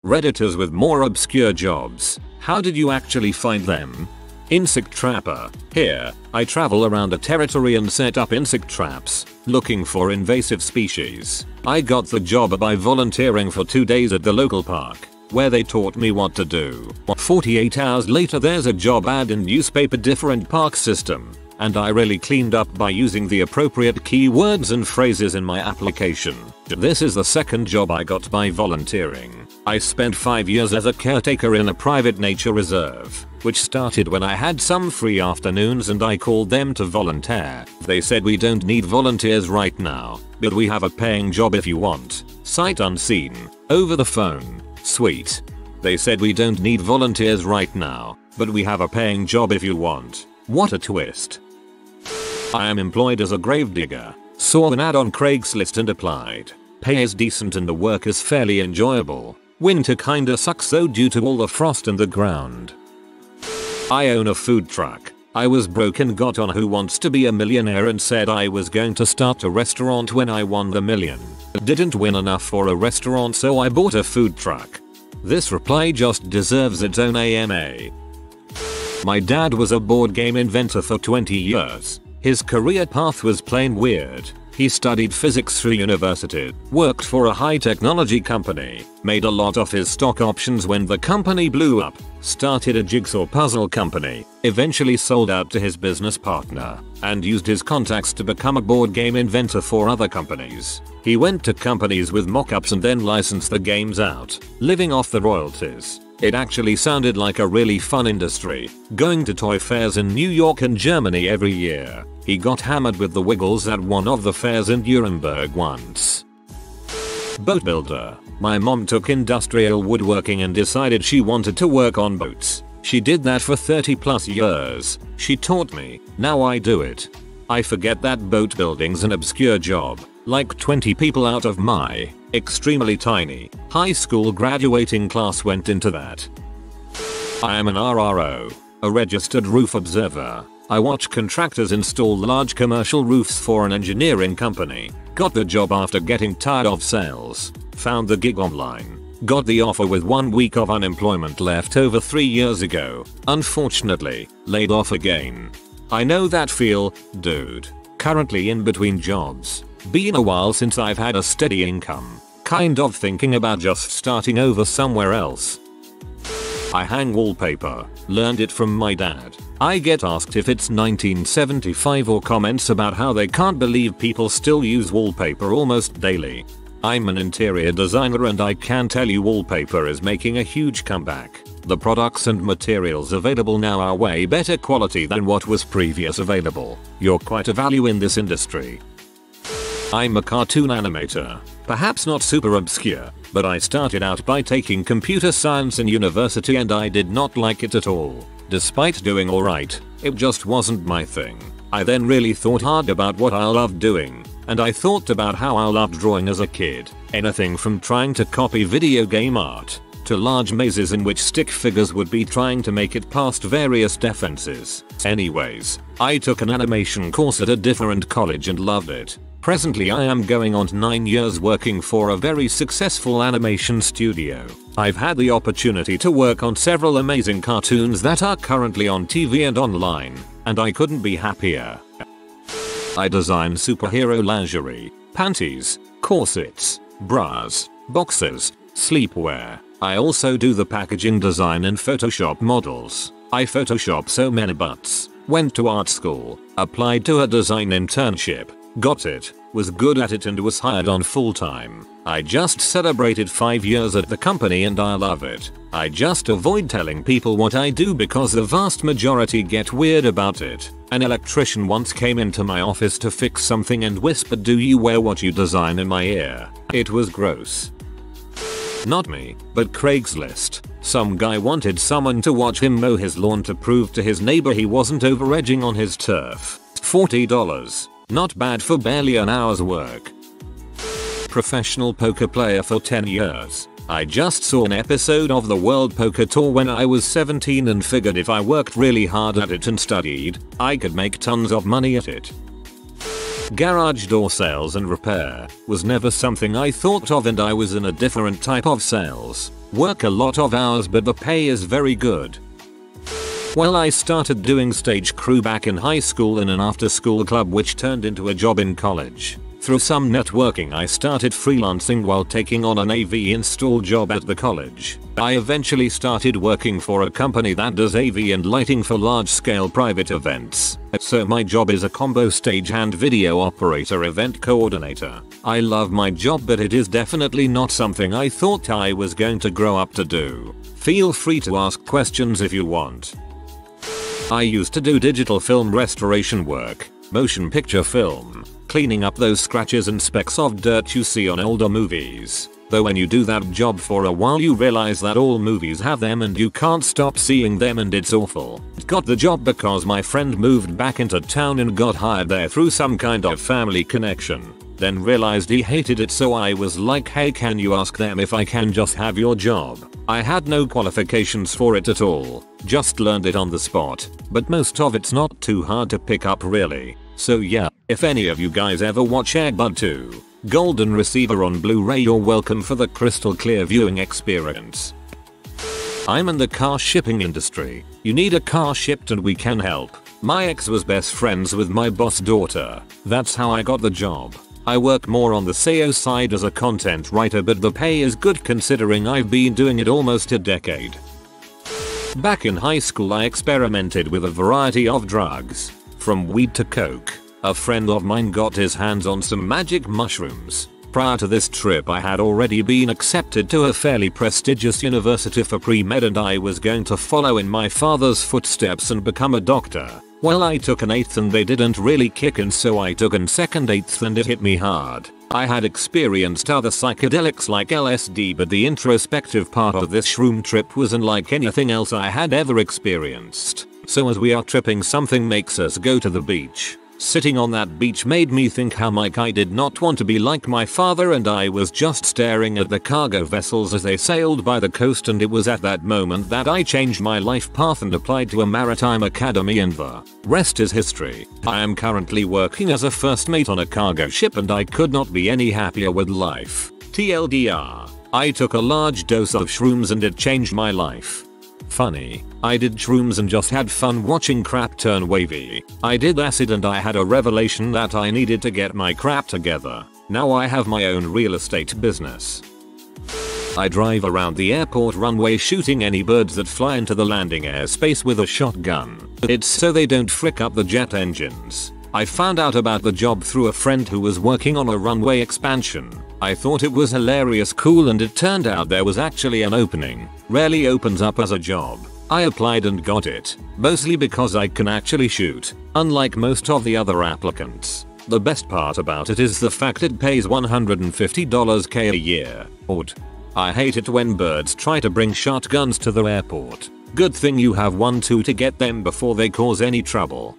Redditors with more obscure jobs. How did you actually find them? Insect trapper. Here, I travel around a territory and set up insect traps, looking for invasive species. I got the job by volunteering for 2 days at the local park, where they taught me what to do. 48 hours later there's a job ad in newspaper different park system, and I really cleaned up by using the appropriate keywords and phrases in my application. This is the second job I got by volunteering. I spent 5 years as a caretaker in a private nature reserve, which started when I had some free afternoons and I called them to volunteer. They said we don't need volunteers right now, but we have a paying job if you want. Sight unseen. Over the phone. Sweet. They said we don't need volunteers right now, but we have a paying job if you want. What a twist. I am employed as a gravedigger. Saw an ad on Craigslist and applied. Pay is decent and the work is fairly enjoyable. Winter kinda sucks though due to all the frost in the ground. I own a food truck. I was broke and got on Who Wants to Be a Millionaire and said I was going to start a restaurant when I won the million. Didn't win enough for a restaurant so I bought a food truck. This reply just deserves its own AMA. My dad was a board game inventor for 20 years. His career path was plain weird. He studied physics through university, worked for a high technology company, made a lot of his stock options when the company blew up, started a jigsaw puzzle company, eventually sold out to his business partner, and used his contacts to become a board game inventor for other companies. He went to companies with mock-ups and then licensed the games out, living off the royalties. It actually sounded like a really fun industry, going to toy fairs in New York and Germany every year. He got hammered with the Wiggles at one of the fairs in Nuremberg once. Boat builder. My mom took industrial woodworking and decided she wanted to work on boats. She did that for 30+ years. She taught me. Now I do it. I forget that boat building's an obscure job. Like 20 people out of my extremely tiny high school graduating class went into that. I am an RRO, a registered roof observer. I watch contractors install large commercial roofs for an engineering company. Got the job after getting tired of sales. Found the gig online. Got the offer with 1 week of unemployment left over 3 years ago. Unfortunately, laid off again. I know that feel, dude. Currently in between jobs. Been a while since I've had a steady income. Kind of thinking about just starting over somewhere else. I hang wallpaper. Learned it from my dad. I get asked if it's 1975 or comments about how they can't believe people still use wallpaper almost daily. I'm an interior designer and I can tell you wallpaper is making a huge comeback. The products and materials available now are way better quality than what was previous available. You're quite a value in this industry. I'm a cartoon animator. Perhaps not super obscure, but I started out by taking computer science in university and I did not like it at all. Despite doing alright, it just wasn't my thing. I then really thought hard about what I loved doing, and I thought about how I loved drawing as a kid. Anything from trying to copy video game art, to large mazes in which stick figures would be trying to make it past various defenses. Anyways, I took an animation course at a different college and loved it. Presently I am going on 9 years working for a very successful animation studio. I've had the opportunity to work on several amazing cartoons that are currently on TV and online, and I couldn't be happier. I design superhero lingerie, panties, corsets, bras, boxers, sleepwear. I also do the packaging design and Photoshop models. I Photoshop so many butts. Went to art school, applied to a design internship. Got it, was good at it and was hired on full time. I just celebrated 5 years at the company and I love it. I just avoid telling people what I do because the vast majority get weird about it. An electrician once came into my office to fix something and whispered, "Do you wear what you design?" in my ear. It was gross. Not me, but Craigslist. Some guy wanted someone to watch him mow his lawn to prove to his neighbor he wasn't over-edging on his turf. $40. Not bad for barely an hour's work. Professional poker player for 10 years. I just saw an episode of the World Poker Tour when I was 17 and figured if I worked really hard at it and studied, I could make tons of money at it. Garage door sales and repair was never something I thought of, and I was in a different type of sales. Work a lot of hours but the pay is very good. Well, I started doing stage crew back in high school in an after-school club which turned into a job in college. Through some networking I started freelancing while taking on an AV install job at the college. I eventually started working for a company that does AV and lighting for large-scale private events. So my job is a combo stage and video operator event coordinator. I love my job, but it is definitely not something I thought I was going to grow up to do. Feel free to ask questions if you want. I used to do digital film restoration work, motion picture film, cleaning up those scratches and specks of dirt you see on older movies. Though when you do that job for a while you realize that all movies have them and you can't stop seeing them, and it's awful. Got the job because my friend moved back into town and got hired there through some kind of family connection. Then realized he hated it, so I was like, hey, can you ask them if I can just have your job? I had no qualifications for it at all, just learned it on the spot, but most of it's not too hard to pick up really. So yeah, if any of you guys ever watch Air Bud 2, Golden Receiver on Blu-ray, you're welcome for the crystal clear viewing experience. I'm in the car shipping industry. You need a car shipped and we can help. My ex was best friends with my boss' daughter. That's how I got the job. I work more on the SEO side as a content writer, but the pay is good considering I've been doing it almost a decade. Back in high school I experimented with a variety of drugs, from weed to coke. A friend of mine got his hands on some magic mushrooms. Prior to this trip I had already been accepted to a fairly prestigious university for pre-med, and I was going to follow in my father's footsteps and become a doctor. Well, I took an 8th and they didn't really kick in, so I took an second 8th and it hit me hard. I had experienced other psychedelics like LSD, but the introspective part of this shroom trip was unlike anything else I had ever experienced. So as we are tripping, something makes us go to the beach. Sitting on that beach made me think how I did not want to be like my father, and I was just staring at the cargo vessels as they sailed by the coast, and it was at that moment that I changed my life path and applied to a maritime academy, and the rest is history. I am currently working as a first mate on a cargo ship and I could not be any happier with life. TLDR, I took a large dose of shrooms and it changed my life. Funny, I did shrooms and just had fun watching crap turn wavy. I did acid and I had a revelation that I needed to get my crap together. Now I have my own real estate business. I drive around the airport runway shooting any birds that fly into the landing airspace with a shotgun. It's so they don't frick up the jet engines. I found out about the job through a friend who was working on a runway expansion. I thought it was hilarious cool, and it turned out there was actually an opening. Rarely opens up as a job. I applied and got it, mostly because I can actually shoot, unlike most of the other applicants. The best part about it is the fact it pays $150K a year. I hate it when birds try to bring shotguns to the airport. Good thing you have one too to get them before they cause any trouble.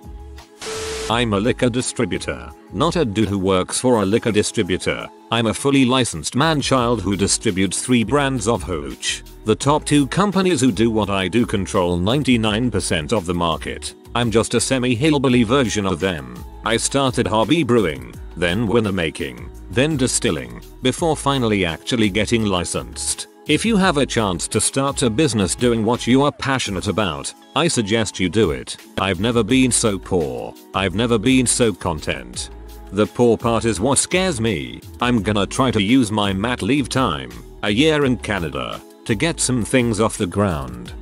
I'm a liquor distributor, not a dude who works for a liquor distributor. I'm a fully licensed man-child who distributes 3 brands of hooch. The top 2 companies who do what I do control 99% of the market. I'm just a semi-hillbilly version of them. I started hobby brewing, then winner making, then distilling, before finally actually getting licensed. If you have a chance to start a business doing what you are passionate about, I suggest you do it. I've never been so poor. I've never been so content. The poor part is what scares me. I'm gonna try to use my mat leave time, a year in Canada, to get some things off the ground.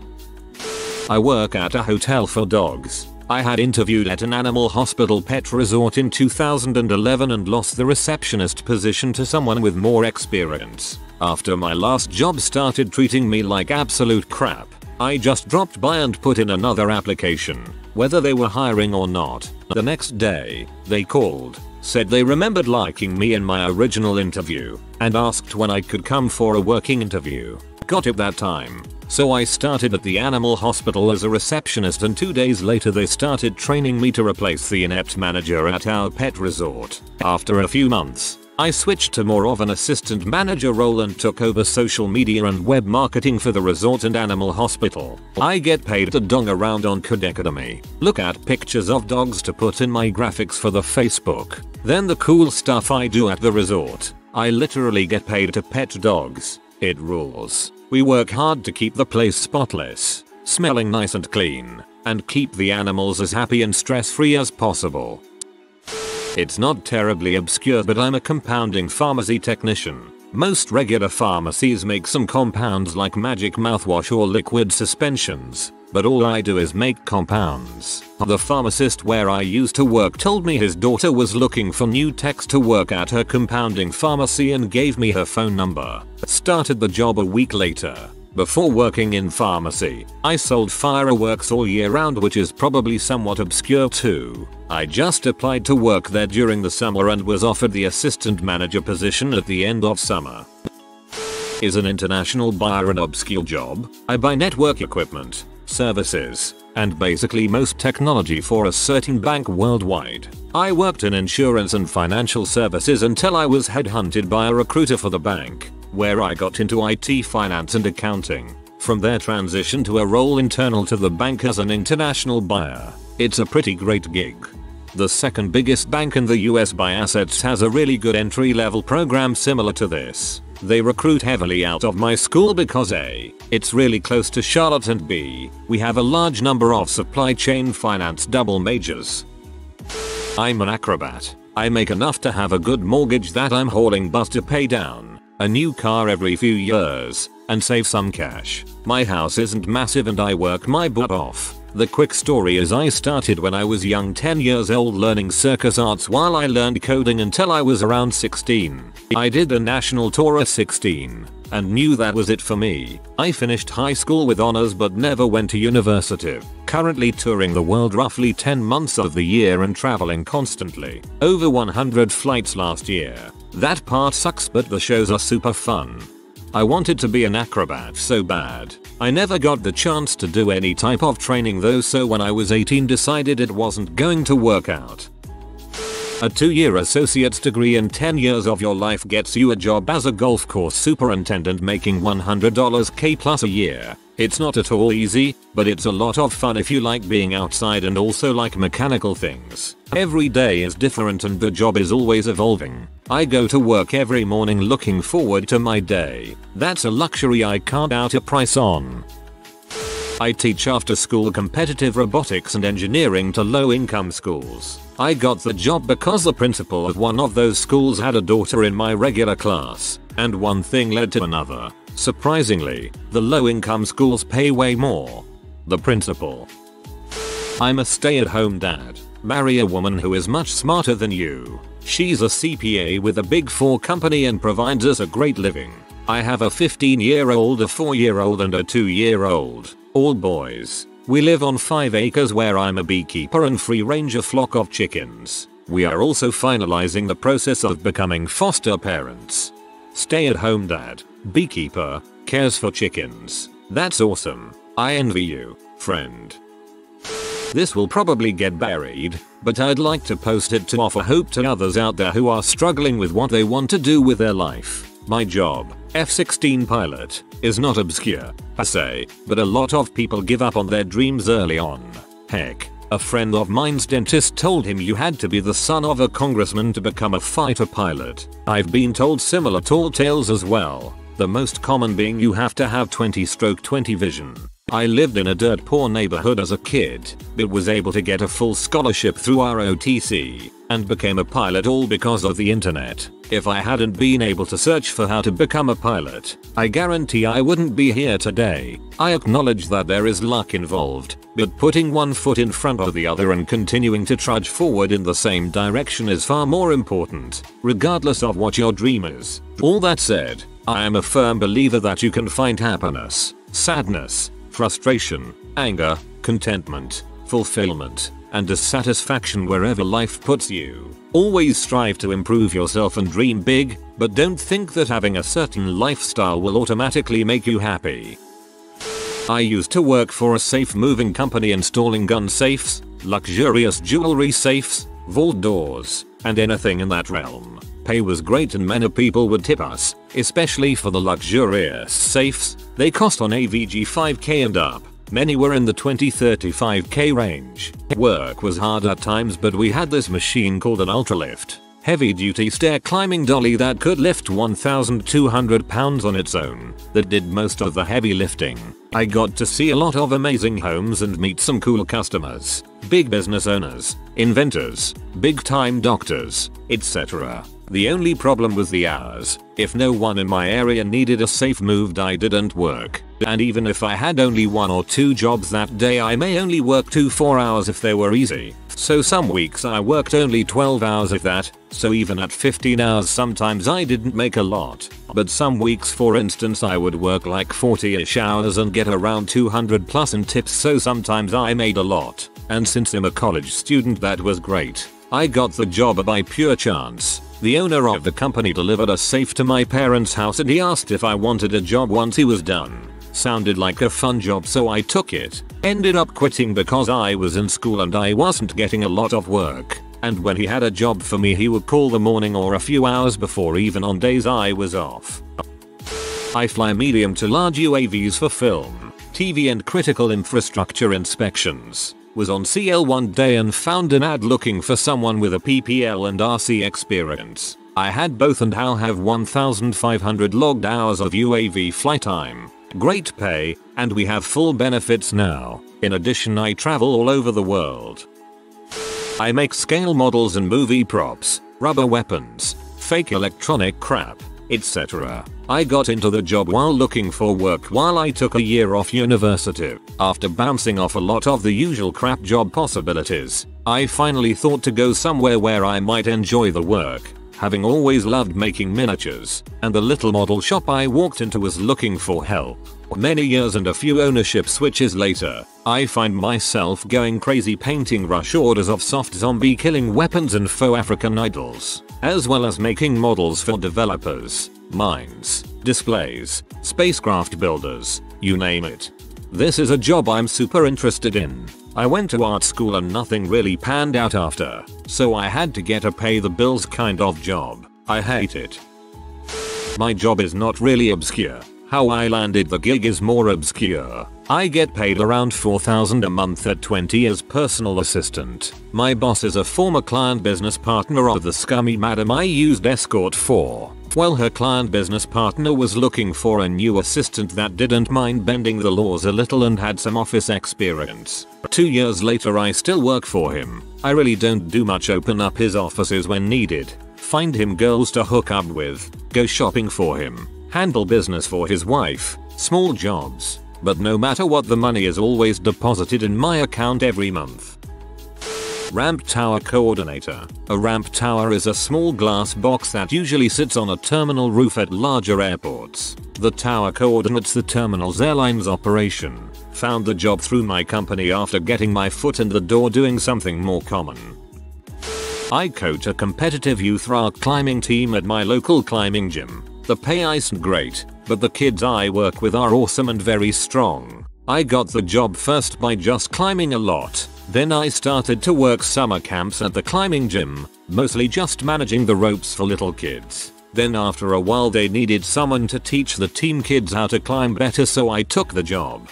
I work at a hotel for dogs. I had interviewed at an animal hospital pet resort in 2011 and lost the receptionist position to someone with more experience. After my last job started treating me like absolute crap, I just dropped by and put in another application, whether they were hiring or not. The next day, they called, said they remembered liking me in my original interview, and asked when I could come for a working interview. Got it that time. So I started at the animal hospital as a receptionist, and 2 days later they started training me to replace the inept manager at our pet resort. After a few months, I switched to more of an assistant manager role and took over social media and web marketing for the resort and animal hospital. I get paid to dong around on Codecademy, look at pictures of dogs to put in my graphics for the Facebook. Then the cool stuff I do at the resort. I literally get paid to pet dogs. It rules. We work hard to keep the place spotless, smelling nice and clean, and keep the animals as happy and stress-free as possible. It's not terribly obscure, but I'm a compounding pharmacy technician. Most regular pharmacies make some compounds like magic mouthwash or liquid suspensions, but all I do is make compounds. The pharmacist where I used to work told me his daughter was looking for new techs to work at her compounding pharmacy and gave me her phone number. Started the job a week later. Before working in pharmacy, I sold fireworks all year round, which is probably somewhat obscure too. I just applied to work there during the summer and was offered the assistant manager position at the end of summer. Is an international buyer an obscure job? I buy network equipment, services, and basically most technology for a certain bank worldwide. I worked in insurance and financial services until I was headhunted by a recruiter for the bank, where I got into IT, finance and accounting. From there transitioned to a role internal to the bank as an international buyer. It's a pretty great gig. The second biggest bank in the US by assets has a really good entry-level program similar to this. They recruit heavily out of my school because A, it's really close to Charlotte, and B, we have a large number of supply chain finance double majors. I'm an acrobat. I make enough to have a good mortgage that I'm hauling bus to pay down, a new car every few years, and save some cash. My house isn't massive and I work my butt off. The quick story is I started when I was young, 10 years old, learning circus arts while I learned coding until I was around 16. I did a national tour at 16 and knew that was it for me. I finished high school with honors but never went to university. Currently touring the world roughly 10 months of the year and traveling constantly. Over 100 flights last year. That part sucks, but the shows are super fun. I wanted to be an acrobat so bad. I never got the chance to do any type of training though, so when I was 18 decided it wasn't going to work out. A 2-year associate's degree in 10 years of your life gets you a job as a golf course superintendent making $100K plus a year. It's not at all easy, but it's a lot of fun if you like being outside and also like mechanical things. Every day is different and the job is always evolving. I go to work every morning looking forward to my day. That's a luxury I can't out a price on. I teach after school competitive robotics and engineering to low income schools. I got the job because the principal of one of those schools had a daughter in my regular class, and one thing led to another. Surprisingly, the low income schools pay way more. The principal. I'm a stay-at-home dad. Marry a woman who is much smarter than you. She's a CPA with a Big 4 company and provides us a great living. I have a 15-year-old, a 4-year-old and a 2-year-old. All boys. We live on 5 acres where I'm a beekeeper and free range a flock of chickens. We are also finalizing the process of becoming foster parents. Stay-at-home dad, beekeeper, cares for chickens. That's awesome. I envy you, friend. This will probably get buried, but I'd like to post it to offer hope to others out there who are struggling with what they want to do with their life. My job, F-16 pilot, is not obscure, per se, but a lot of people give up on their dreams early on. Heck, a friend of mine's dentist told him you had to be the son of a congressman to become a fighter pilot. I've been told similar tall tales as well, the most common being you have to have 20/20 vision. I lived in a dirt poor neighborhood as a kid, but was able to get a full scholarship through ROTC, and became a pilot all because of the internet. If I hadn't been able to search for how to become a pilot, I guarantee I wouldn't be here today. I acknowledge that there is luck involved, but putting one foot in front of the other and continuing to trudge forward in the same direction is far more important, regardless of what your dream is. All that said, I am a firm believer that you can find happiness, sadness, frustration, anger, contentment, fulfillment, and dissatisfaction wherever life puts you. Always strive to improve yourself and dream big, but don't think that having a certain lifestyle will automatically make you happy. I used to work for a safe moving company installing gun safes, luxurious jewelry safes, vault doors, and anything in that realm. Pay was great and many people would tip us, especially for the luxurious safes. They cost on AVG 5k and up. Many were in the 20-35k range. Work was hard at times, but we had this machine called an Ultralift. Heavy duty stair climbing dolly that could lift 1,200 pounds on its own, that did most of the heavy lifting. I got to see a lot of amazing homes and meet some cool customers, big business owners, inventors, big time doctors, etc. The only problem was the hours. If no one in my area needed a safe moved, I didn't work. And even if I had only 1 or 2 jobs that day, I may only work 2-4 hours if they were easy. So some weeks I worked only 12 hours if that, so even at 15 hours sometimes I didn't make a lot. But some weeks, for instance, I would work like 40ish hours and get around 200 plus in tips, so sometimes I made a lot. And since I'm a college student, that was great. I got the job by pure chance. The owner of the company delivered a safe to my parents' house and he asked if I wanted a job once he was done. Sounded like a fun job, so I took it. Ended up quitting because I was in school and I wasn't getting a lot of work. And when he had a job for me, he would call the morning or a few hours before, even on days I was off. I fly medium to large UAVs for film, TV and critical infrastructure inspections. Was on CL one day and found an ad looking for someone with a PPL and RC experience. I had both and now have 1,500 logged hours of UAV flight time. Great pay, and we have full benefits now. In addition, I travel all over the world. I make scale models and movie props, rubber weapons, fake electronic crap, etc. I got into the job while looking for work while I took a year off university. After bouncing off a lot of the usual crap job possibilities, I finally thought to go somewhere where I might enjoy the work. Having always loved making miniatures, and the little model shop I walked into was looking for help. Many years and a few ownership switches later, I find myself going crazy painting rush orders of soft zombie killing weapons and faux African idols, as well as making models for developers, mines, displays, spacecraft builders, you name it. This is a job I'm super interested in. I went to art school and nothing really panned out after, so I had to get a pay the bills kind of job. I hate it. My job is not really obscure. How I landed the gig is more obscure. I get paid around $4,000 a month at 20 as personal assistant. My boss is a former client business partner of the scummy madam I used escort for. Well, her client business partner was looking for a new assistant that didn't mind bending the laws a little and had some office experience. 2 years later, I still work for him. I really don't do much. Open up his offices when needed, find him girls to hook up with, go shopping for him, handle business for his wife, small jobs. But no matter what, the money is always deposited in my account every month. Ramp Tower Coordinator. A ramp tower is a small glass box that usually sits on a terminal roof at larger airports. The tower coordinates the terminal's airline's operation. Found the job through my company after getting my foot in the door doing something more common. I coach a competitive youth rock climbing team at my local climbing gym. The pay isn't great, but the kids I work with are awesome and very strong. I got the job first by just climbing a lot. Then I started to work summer camps at the climbing gym, mostly just managing the ropes for little kids. Then after a while they needed someone to teach the team kids how to climb better, so I took the job.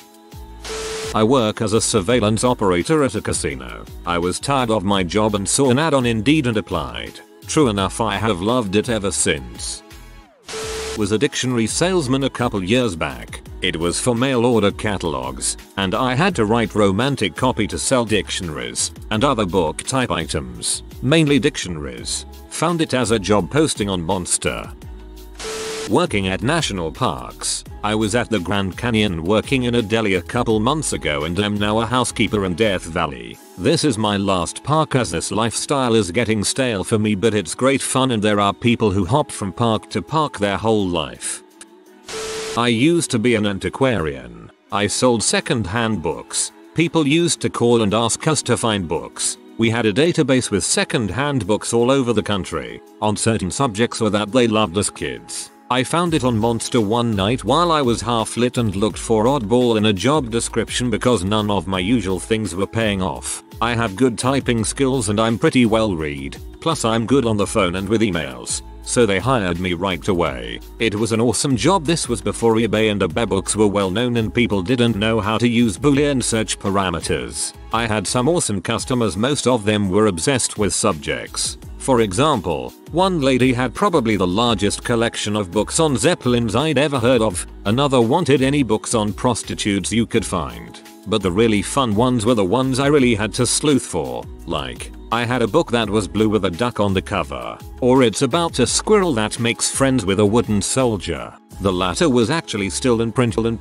I work as a surveillance operator at a casino. I was tired of my job and saw an ad on Indeed and applied. True enough, I have loved it ever since. Was a dictionary salesman a couple years back. It was for mail order catalogs, and I had to write romantic copy to sell dictionaries and other book type items, mainly dictionaries. Found it as a job posting on Monster. Working at national parks. I was at the Grand Canyon working in a deli a couple months ago and am now a housekeeper in Death Valley. This is my last park as this lifestyle is getting stale for me, but it's great fun and there are people who hop from park to park their whole life. I used to be an antiquarian. I sold second-hand books. People used to call and ask us to find books. We had a database with second-hand books all over the country on certain subjects or that they loved as kids. I found it on Monster one night while I was half lit and looked for oddball in a job description because none of my usual things were paying off. I have good typing skills and I'm pretty well read, plus I'm good on the phone and with emails. so they hired me right away. It was an awesome job. This was before eBay and eBay books were well known and people didn't know how to use Boolean search parameters. I had some awesome customers, most of them were obsessed with subjects. For example, one lady had probably the largest collection of books on Zeppelins I'd ever heard of, another wanted any books on prostitutes you could find. But the really fun ones were the ones I really had to sleuth for, like, I had a book that was blue with a duck on the cover, or it's about a squirrel that makes friends with a wooden soldier. The latter was actually still in Printle and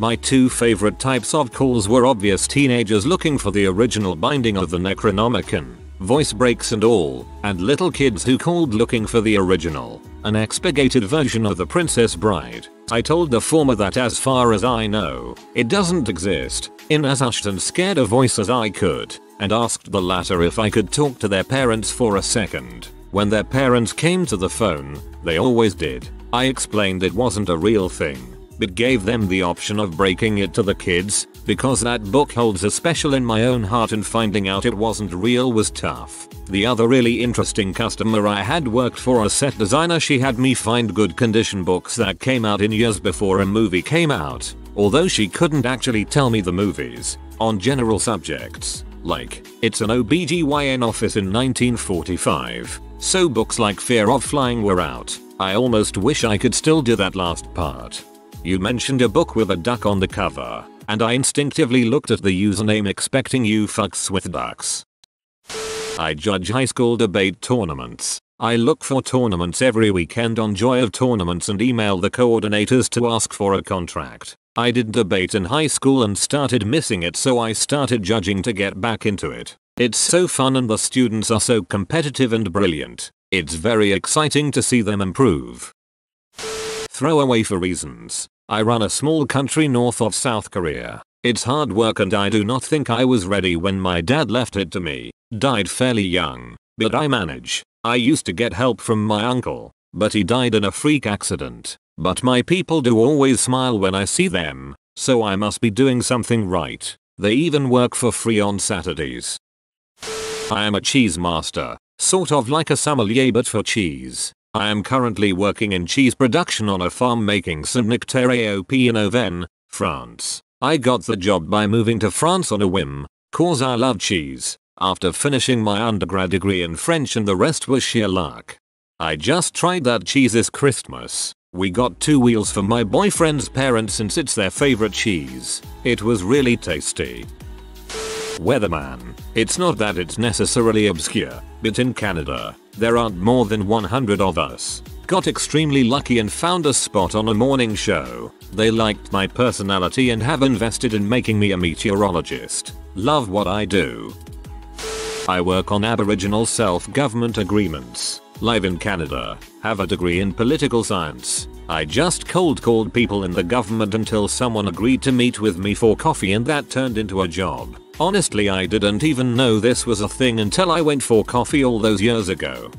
my two favorite types of calls were obvious teenagers looking for the original binding of the Necronomicon, voice breaks and all, and little kids who called looking for the original, an expurgated version of The Princess Bride. I told the former that as far as I know, it doesn't exist, in as hushed and scared a voice as I could, and asked the latter if I could talk to their parents for a second. When their parents came to the phone, they always did. I explained it wasn't a real thing, but gave them the option of breaking it to the kids, because that book holds a special in my own heart and finding out it wasn't real was tough. The other really interesting customer I had worked for a set designer. She had me find good condition books that came out in years before a movie came out, although she couldn't actually tell me the movies, on general subjects, like, it's an OBGYN office in 1945. So books like Fear of Flying were out. I almost wish I could still do that last part. You mentioned a book with a duck on the cover, and I instinctively looked at the username expecting you fucks with ducks. I judge high school debate tournaments. I look for tournaments every weekend on Joy of Tournaments and email the coordinators to ask for a contract. I did debate in high school and started missing it, so I started judging to get back into it. It's so fun and the students are so competitive and brilliant. It's very exciting to see them improve. Throwaway for reasons. I run a small country north of South Korea. It's hard work and I do not think I was ready when my dad left it to me. Died fairly young, but I manage. I used to get help from my uncle, but he died in a freak accident. But my people do always smile when I see them, so I must be doing something right. They even work for free on Saturdays. I am a cheese master, sort of like a sommelier but for cheese. I am currently working in cheese production on a farm making Saint-Nectaire AOP in Auvergne, France. I got the job by moving to France on a whim, cause I love cheese, after finishing my undergrad degree in French, and the rest was sheer luck. I just tried that cheese this Christmas. We got 2 wheels for my boyfriend's parents since it's their favorite cheese. It was really tasty. Weatherman. It's not that it's necessarily obscure, but in Canada, there aren't more than 100 of us. Got extremely lucky and found a spot on a morning show. They liked my personality and have invested in making me a meteorologist. Love what I do. I work on Aboriginal self-government agreements. Live in Canada. Have a degree in political science. I just cold called people in the government until someone agreed to meet with me for coffee, and that turned into a job. Honestly, I didn't even know this was a thing until I went for coffee all those years ago.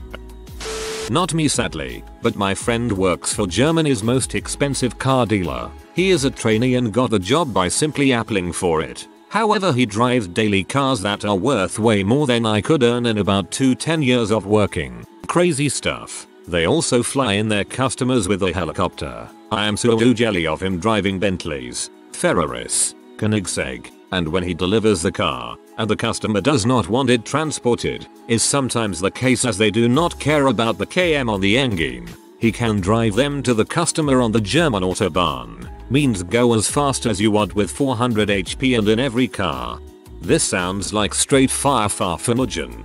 Not me sadly, but my friend works for Germany's most expensive car dealer. He is a trainee and got the job by simply applying for it. However, he drives daily cars that are worth way more than I could earn in about 10 years of working. Crazy stuff. They also fly in their customers with a helicopter. I am so jelly of him driving Bentleys, Ferraris, Koenigsegg, and when he delivers the car, and the customer does not want it transported, is sometimes the case as they do not care about the km on the engine. He can drive them to the customer on the German Autobahn, means go as fast as you want with 400 HP and in every car. This sounds like straight fire Farfanogen.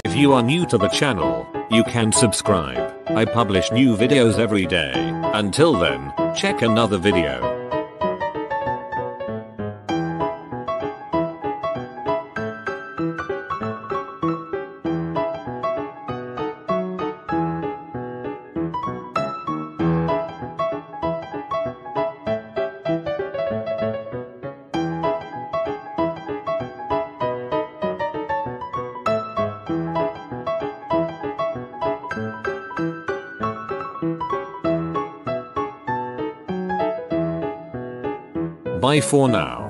If you are new to the channel, you can subscribe. I publish new videos every day. Until then, check another video. Bye for now.